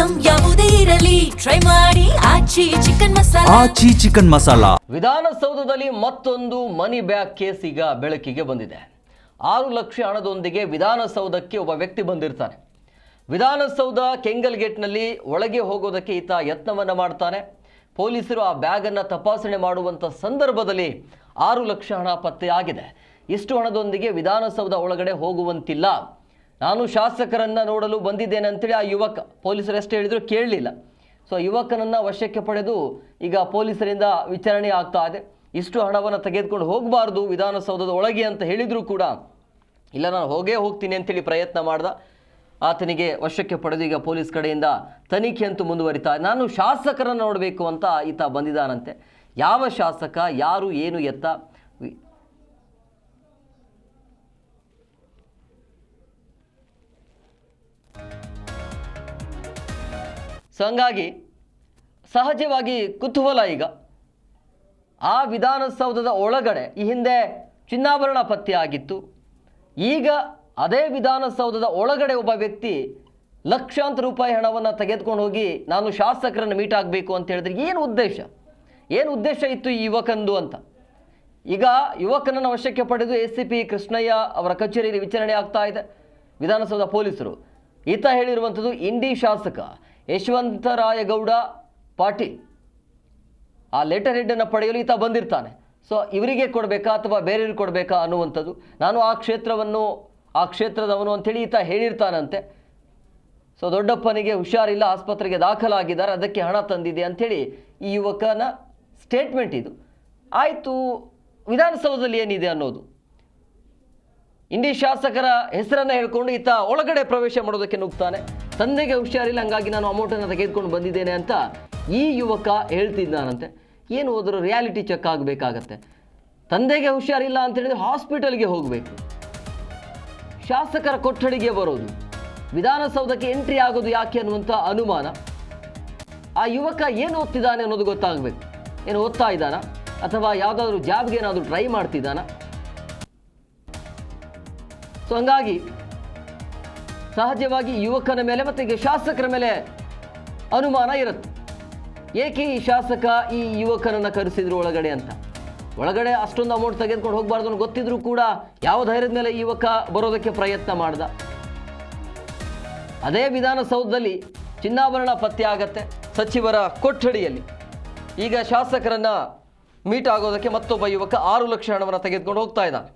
Item ಯಾವುದೇ ಇರಲಿ try ಮಾಡಿ ಆಚಿ ಚಿಕನ್ ಮಸಾಲಾ. ವಿಧಾನಸೌಧದಲ್ಲಿ ಮತ್ತೊಂದು ಮನಿ ಬ್ಯಾಗ್ ಕೇಸ್ ಈಗ ಬೆಳಕಿಗೆ ಬಂದಿದೆ. 6 ಲಕ್ಷ ಹಣದೊಂದಿಗೆ ವಿಧಾನಸೌಧಕ್ಕೆ ಒಬ್ಬ ವ್ಯಕ್ತಿ ಬಂದಿರ್ತಾನೆ. ವಿಧಾನಸೌಧ ಕೆಂಗಲ್ ಗೇಟ್ನಲ್ಲಿ ಒಳಗೆ ಹೋಗೋದಕ್ಕೆ ಈತ ಯತ್ನವನ್ನು ಮಾಡ್ತಾನೆ. ಪೊಲೀಸರು ಆ ಬ್ಯಾಗನ್ನು ತಪಾಸಣೆ ಮಾಡುವಂಥ ಸಂದರ್ಭದಲ್ಲಿ 6 ಲಕ್ಷ ಹಣ ಪತ್ತೆಯಾಗಿದೆ. ಇಷ್ಟು ಹಣದೊಂದಿಗೆ ವಿಧಾನಸೌಧ ಒಳಗಡೆ ಹೋಗುವಂತಿಲ್ಲ, ನಾನು ಶಾಸಕರನ್ನು ನೋಡಲು ಬಂದಿದ್ದೇನೆ ಅಂತೇಳಿ ಆ ಯುವಕ ಪೊಲೀಸರು ಎಷ್ಟು ಹೇಳಿದ್ರು ಕೇಳಲಿಲ್ಲ. ಸೊ ಯುವಕನನ್ನು ವಶಕ್ಕೆ ಪಡೆದು ಈಗ ಪೊಲೀಸರಿಂದ ವಿಚಾರಣೆ ಆಗ್ತಾ ಇದೆ. ಇಷ್ಟು ಹಣವನ್ನು ತೆಗೆದುಕೊಂಡು ಹೋಗಬಾರ್ದು ವಿಧಾನಸೌಧದ ಒಳಗೆ ಅಂತ ಹೇಳಿದರೂ ಕೂಡ ಇಲ್ಲ ನಾನು ಹೋಗ್ತೀನಿ ಅಂತೇಳಿ ಪ್ರಯತ್ನ ಮಾಡ್ದ. ಆತನಿಗೆ ವಶಕ್ಕೆ ಪಡೆದು ಈಗ ಪೊಲೀಸ್ ಕಡೆಯಿಂದ ತನಿಖೆ ಅಂತೂ ಮುಂದುವರಿತಾ. ನಾನು ಶಾಸಕರನ್ನು ನೋಡಬೇಕು ಅಂತ ಈತ ಬಂದಿದ್ದಾನಂತೆ. ಯಾವ ಶಾಸಕ, ಯಾರು, ಏನು ಎತ್ತ, ಸೊ ಹಂಗಾಗಿ ಸಹಜವಾಗಿ ಕುತೂಹಲ ಈಗ ಆ ವಿಧಾನಸೌಧದ ಒಳಗಡೆ ಈ ಹಿಂದೆ ಚಿನ್ನಾಭರಣ ಪತ್ತೆ ಆಗಿತ್ತು. ಈಗ ಅದೇ ವಿಧಾನಸೌಧದ ಒಳಗಡೆ ಒಬ್ಬ ವ್ಯಕ್ತಿ ಲಕ್ಷಾಂತರ ರೂಪಾಯಿ ಹಣವನ್ನು ತೆಗೆದುಕೊಂಡು ಹೋಗಿ ನಾನು ಶಾಸಕರನ್ನು ಮೀಟ್ ಆಗಬೇಕು ಅಂತ ಹೇಳಿದ್ರೆ ಏನು ಉದ್ದೇಶ ಇತ್ತು ಈ ಯುವಕಂದು ಅಂತ. ಈಗ ಯುವಕನನ್ನು ವಶಕ್ಕೆ ಪಡೆದು ACP ಕೃಷ್ಣಯ್ಯ ಅವರ ಕಚೇರಿಯಲ್ಲಿ ವಿಚಾರಣೆ ಆಗ್ತಾ ಇದೆ ವಿಧಾನಸೌಧ ಪೊಲೀಸರು. ಈತ ಹೇಳಿರುವಂಥದ್ದು ಇಂಡಿ ಶಾಸಕ ಯಶವಂತರಾಯಗೌಡ ಪಾಟೀಲ್ ಆ ಲೆಟರ್ ಹೆಡ್ಡನ್ನು ಪಡೆಯಲು ಈತ ಬಂದಿರ್ತಾನೆ. ಸೊ ಇವರಿಗೆ ಕೊಡಬೇಕಾ ಅಥವಾ ಬೇರೆಯವ್ರಿಗೆ ಕೊಡಬೇಕಾ ಅನ್ನುವಂಥದ್ದು. ನಾನು ಆ ಕ್ಷೇತ್ರದವನು ಅಂಥೇಳಿ ಈತ ಹೇಳಿರ್ತಾನಂತೆ. ಸೊ ದೊಡ್ಡಪ್ಪನಿಗೆ ಹುಷಾರಿಲ್ಲ, ಆಸ್ಪತ್ರೆಗೆ ದಾಖಲಾಗಿದ್ದಾರೆ, ಅದಕ್ಕೆ ಹಣ ತಂದಿದೆ ಅಂಥೇಳಿ ಈ ಯುವಕನ ಸ್ಟೇಟ್ಮೆಂಟ್ ಇದು. ಆಯಿತು, ವಿಧಾನಸೌಧದಲ್ಲಿ ಏನಿದೆ ಅನ್ನೋದು. ಇಂಡಿ ಶಾಸಕರ ಹೆಸರನ್ನು ಹೇಳ್ಕೊಂಡು ಈತ ಒಳಗಡೆ ಪ್ರವೇಶ ಮಾಡೋದಕ್ಕೆ ನುಗ್ತಾನೆ. ತಂದೆಗೆ ಹುಷಾರಿಲ್ಲ, ಹಂಗಾಗಿ ನಾನು ಅಮೌಂಟನ್ನು ತೆಗೆದುಕೊಂಡು ಬಂದಿದ್ದೇನೆ ಅಂತ ಈ ಯುವಕ ಹೇಳ್ತಿದ್ದಾನಂತೆ. ಏನು ಹೋದರೂ ರಿಯಾಲಿಟಿ ಚೆಕ್ ಆಗಬೇಕಾಗತ್ತೆ. ತಂದೆಗೆ ಹುಷಾರಿಲ್ಲ ಅಂತ ಹೇಳಿದ್ರೆ ಹಾಸ್ಪಿಟಲ್ಗೆ ಹೋಗಬೇಕು, ಶಾಸಕರ ಕೊಠಡಿಗೆ ಬರೋದು, ವಿಧಾನಸೌಧಕ್ಕೆ ಎಂಟ್ರಿ ಆಗೋದು ಯಾಕೆ ಅನ್ನುವಂಥ ಅನುಮಾನ. ಆ ಯುವಕ ಏನು ಓದ್ತಿದ್ದಾನೆ ಅನ್ನೋದು ಗೊತ್ತಾಗಬೇಕು. ಏನು ಓದ್ತಾ ಇದ್ದಾನ ಅಥವಾ ಯಾವುದಾದ್ರೂ ಜಾಬ್ಗೆ ಏನಾದರೂ ಟ್ರೈ ಮಾಡ್ತಿದ್ದಾನ? ಸೊ ಹಂಗಾಗಿ ಸಹಜವಾಗಿ ಯುವಕನ ಮೇಲೆ ಮತ್ತು ಈಗ ಶಾಸಕರ ಮೇಲೆ ಅನುಮಾನ ಇರುತ್ತೆ. ಏಕೆ ಈ ಶಾಸಕ ಈ ಯುವಕನನ್ನು ಕರೆಸಿದ್ರು ಒಳಗಡೆ ಅಂತ. ಒಳಗಡೆ ಅಷ್ಟೊಂದು ಅಮೌಂಟ್ ತೆಗೆದುಕೊಂಡು ಹೋಗಬಾರ್ದು ಅನ್ನೋ ಗೊತ್ತಿದ್ರು ಕೂಡ ಯಾವ ಧೈರ್ಯದ ಮೇಲೆ ಈ ಯುವಕ ಬರೋದಕ್ಕೆ ಪ್ರಯತ್ನ ಮಾಡ್ದ. ಅದೇ ವಿಧಾನಸೌಧದಲ್ಲಿ ಚಿನ್ನಾಭರಣ ಪತ್ತೆ ಆಗತ್ತೆ ಸಚಿವರ ಕೊಠಡಿಯಲ್ಲಿ. ಈಗ ಶಾಸಕರನ್ನ ಮೀಟ್ ಆಗೋದಕ್ಕೆ ಮತ್ತೊಬ್ಬ ಯುವಕ 6 ಲಕ್ಷ ಹಣವನ್ನು ತೆಗೆದುಕೊಂಡು ಹೋಗ್ತಾ ಇದ್ದಾನೆ.